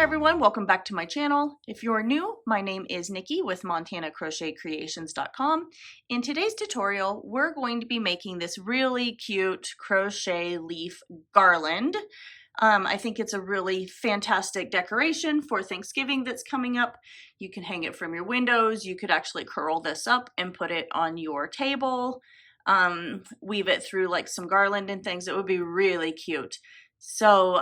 Hi everyone, welcome back to my channel. If you're new, my name is Nikki with montanacrochetcreations.com. In today's tutorial, we're going to be making this really cute crochet leaf garland. I think it's a really fantastic decoration for Thanksgiving that's coming up. You can hang it from your windows. You could actually curl this up and put it on your table. Weave it through like some garland and things. It would be really cute. So,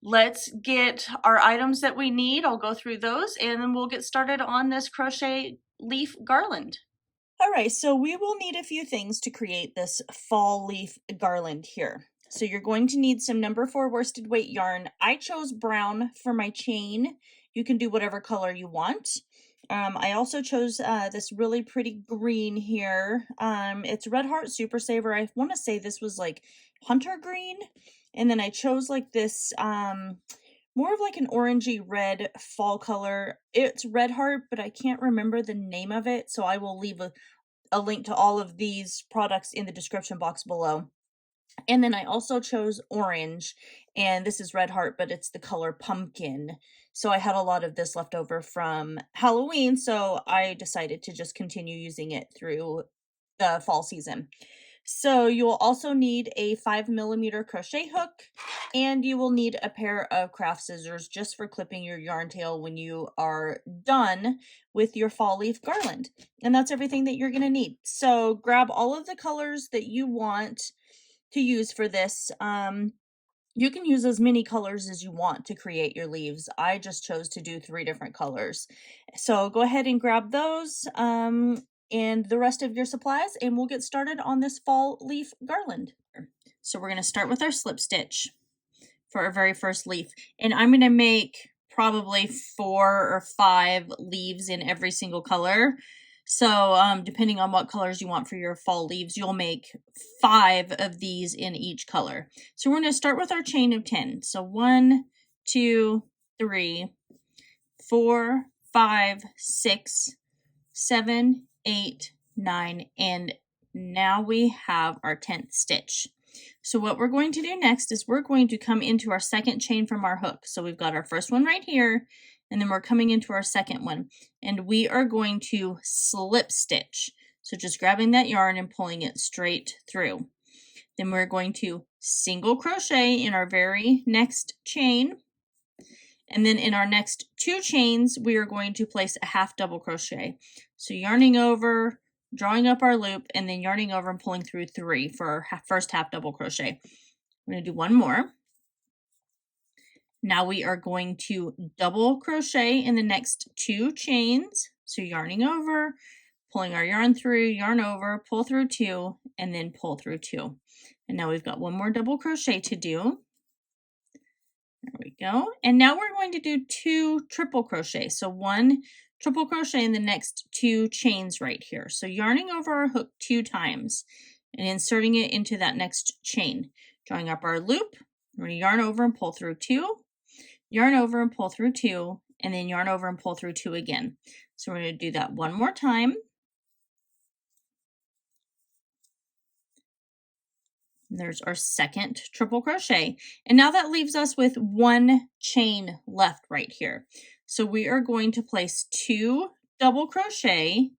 let's get our items that we need. I'll go through those and then we'll get started on this crochet leaf garland. All right, so we will need a few things to create this fall leaf garland here. So you're going to need some number 4 worsted weight yarn. I chose brown for my chain. You can do whatever color you want. I also chose this really pretty green here. It's Red Heart Super Saver. I want to say this was like hunter green. And then I chose like this, more of like an orangey red fall color. It's Red Heart, but I can't remember the name of it. So I will leave a link to all of these products in the description box below. And then I also chose orange, and this is Red Heart, but it's the color pumpkin. So I had a lot of this left over from Halloween, so I decided to just continue using it through the fall season. So you will also need a 5mm crochet hook, and you will need a pair of craft scissors just for clipping your yarn tail when you are done with your fall leaf garland. And that's everything that you're going to need. So grab all of the colors that you want to use for this. You can use as many colors as you want to create your leaves. I just chose to do 3 different colors. So go ahead and grab those and the rest of your supplies, and we'll get started on this fall leaf garland. So we're going to start with our slip stitch for our very first leaf, and I'm going to make probably 4 or 5 leaves in every single color. So depending on what colors you want for your fall leaves, you'll make 5 of these in each color. So we're going to start with our chain of 10. So 1, 2, 3, 4, 5, 6, 7, 8, 9, and now we have our 10th stitch. So what we're going to do next is we're going to come into our second chain from our hook. So we've got our first one right here, and then we're coming into our second one, and we are going to slip stitch. So just grabbing that yarn and pulling it straight through. Then we're going to single crochet in our very next chain. And then in our next 2 chains, we are going to place a half double crochet. So yarning over, drawing up our loop, and then yarning over and pulling through 3 for our first half double crochet. We're going to do one more. Now we are going to double crochet in the next 2 chains. So yarning over, pulling our yarn through, yarn over, pull through 2, and then pull through 2. And now we've got one more double crochet to do. There we go. And now we're going to do 2 triple crochet. So 1 triple crochet in the next 2 chains right here. So yarning over our hook 2 times and inserting it into that next chain. Drawing up our loop, we're going to yarn over and pull through 2, yarn over and pull through 2, and then yarn over and pull through 2 again. So we're going to do that one more time. And there's our second triple crochet. And now that leaves us with 1 chain left right here. So we are going to place 2 double crochet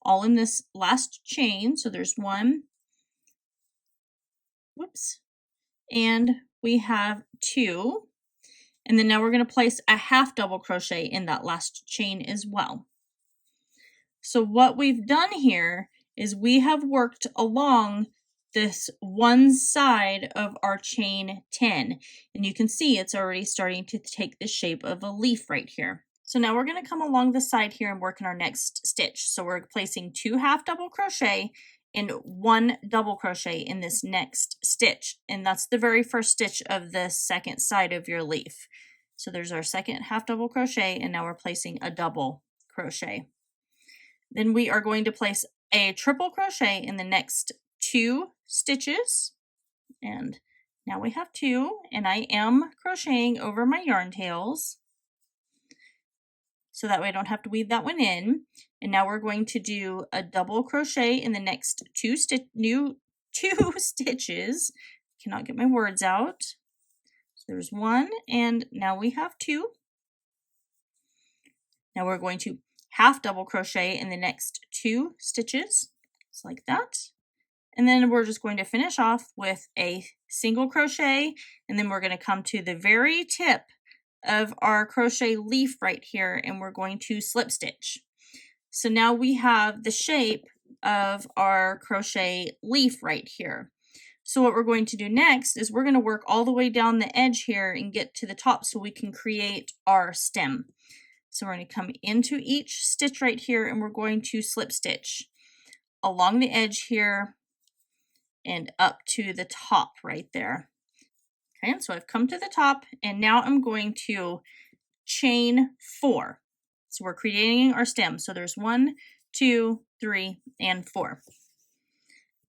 all in this last chain. So there's 1, whoops, and we have 2. And then now we're going to place a half double crochet in that last chain as well. So what we've done here is we have worked along this one side of our chain 10, and you can see it's already starting to take the shape of a leaf right here. So now we're going to come along the side here and work in our next stitch. So we're placing 2 half double crochet and 1 double crochet in this next stitch, and that's the very first stitch of the second side of your leaf. So there's our second half double crochet, and now we're placing a double crochet. Then we are going to place a triple crochet in the next 2 stitches, and now we have 2, and I am crocheting over my yarn tails so that way I don't have to weave that one in. And now we're going to do a double crochet in the next 2 stitches. Cannot get my words out. there's one, and now we have two. Now we're going to half double crochet in the next 2 stitches, just like that. And then we're just going to finish off with a single crochet, and then we're going to come to the very tip of our crochet leaf right here, and we're going to slip stitch. So now we have the shape of our crochet leaf right here. So what we're going to do next is we're going to work all the way down the edge here and get to the top so we can create our stem. So we're going to come into each stitch right here, and we're going to slip stitch along the edge here and up to the top right there. Okay, so I've come to the top, and now I'm going to chain 4. So we're creating our stem. So there's 1, 2, 3, and 4.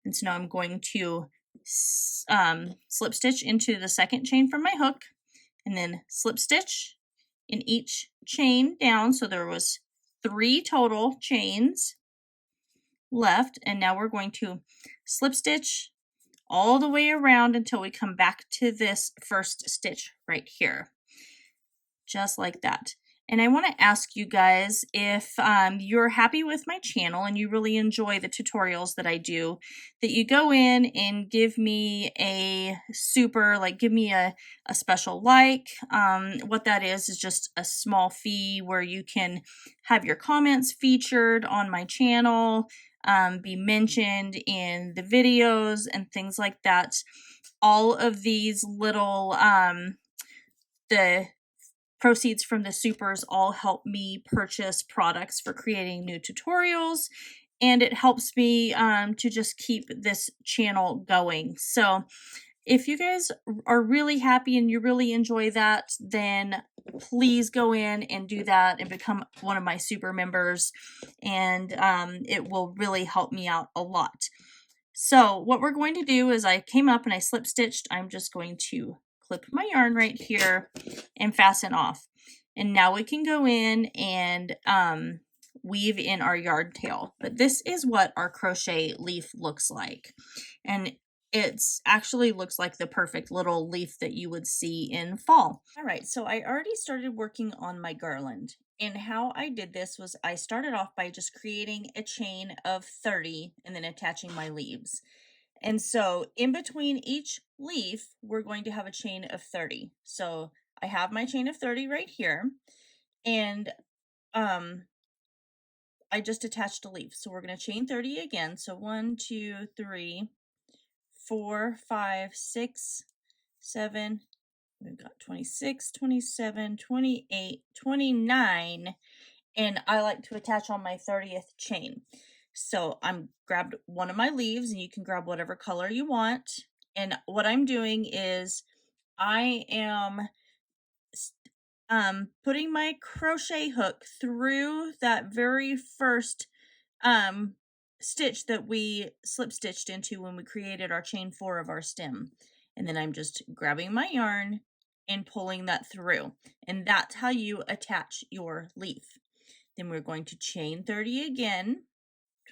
And so now I'm going to slip stitch into the second chain from my hook, and then slip stitch in each chain down. So there was 3 total chains left, and now we're going to slip stitch all the way around until we come back to this first stitch right here, just like that. And I want to ask you guys if you're happy with my channel and you really enjoy the tutorials that I do, that you go in and give me a give me a special like. What that is just a small fee where you can have your comments featured on my channel, be mentioned in the videos and things like that. All of these little, the proceeds from the supers all help me purchase products for creating new tutorials, and it helps me to just keep this channel going. So if you guys are really happy and you really enjoy that, then please go in and do that and become one of my super members, and it will really help me out a lot. So what we're going to do is I came up and I slip stitched. I'm just going to clip my yarn right here and fasten off. And now we can go in and weave in our yard tail. But this is what our crochet leaf looks like. And it's actually looks like the perfect little leaf that you would see in fall. All right, so I already started working on my garland. And how I did this was I started off by just creating a chain of 30 and then attaching my leaves. And so in between each leaf, we're going to have a chain of 30. So I have my chain of 30 right here, and I just attached a leaf. So we're going to chain 30 again. So 1, 2, 3, 4, 5, 6, 7, we've got 26, 27, 28, 29, and I like to attach on my 30th chain. So I'm grabbed one of my leaves, and you can grab whatever color you want. And what I'm doing is I am putting my crochet hook through that very first stitch that we slip stitched into when we created our chain 4 of our stem. And then I'm just grabbing my yarn and pulling that through. And that's how you attach your leaf. Then we're going to chain 30 again.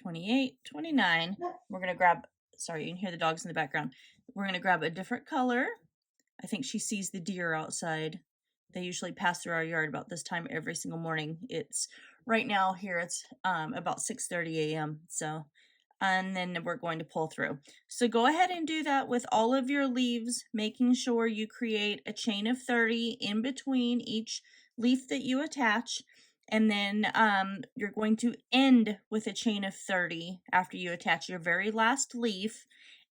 28, 29. We're going to grab, sorry, you can hear the dogs in the background. We're going to grab a different color. I think she sees the deer outside. They usually pass through our yard about this time every single morning. It's right now here, it's about 6:30 a.m. So, and then we're going to pull through. So go ahead and do that with all of your leaves, making sure you create a chain of 30 in between each leaf that you attach. And then you're going to end with a chain of 30 after you attach your very last leaf,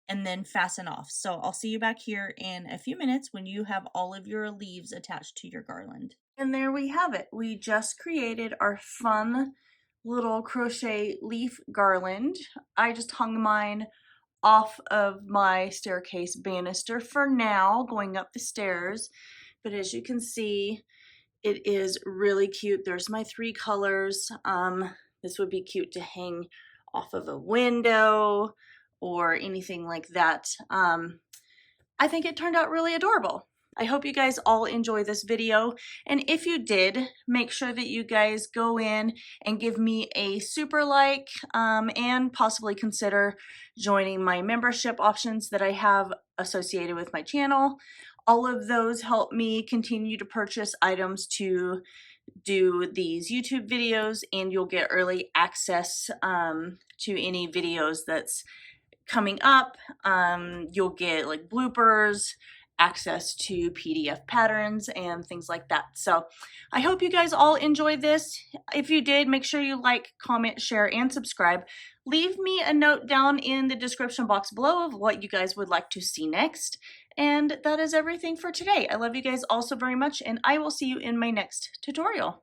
and then fasten off. So I'll see you back here in a few minutes when you have all of your leaves attached to your garland. And there we have it. We just created our fun little crochet leaf garland. I just hung mine off of my staircase banister for now, going up the stairs. But as you can see, it is really cute. There's my 3 colors. This would be cute to hang off of a window or anything like that. I think it turned out really adorable. I hope you guys all enjoy this video, and if you did, make sure that you guys go in and give me a super like, and possibly consider joining my membership options that I have associated with my channel. All of those help me continue to purchase items to do these YouTube videos, and you'll get early access to any videos that's coming up. You'll get like bloopers, access to PDF patterns, and things like that. So I hope you guys all enjoyed this. If you did, make sure you like, comment, share, and subscribe. Leave me a note down in the description box below of what you guys would like to see next. And that is everything for today. I love you guys all so very much, and I will see you in my next tutorial.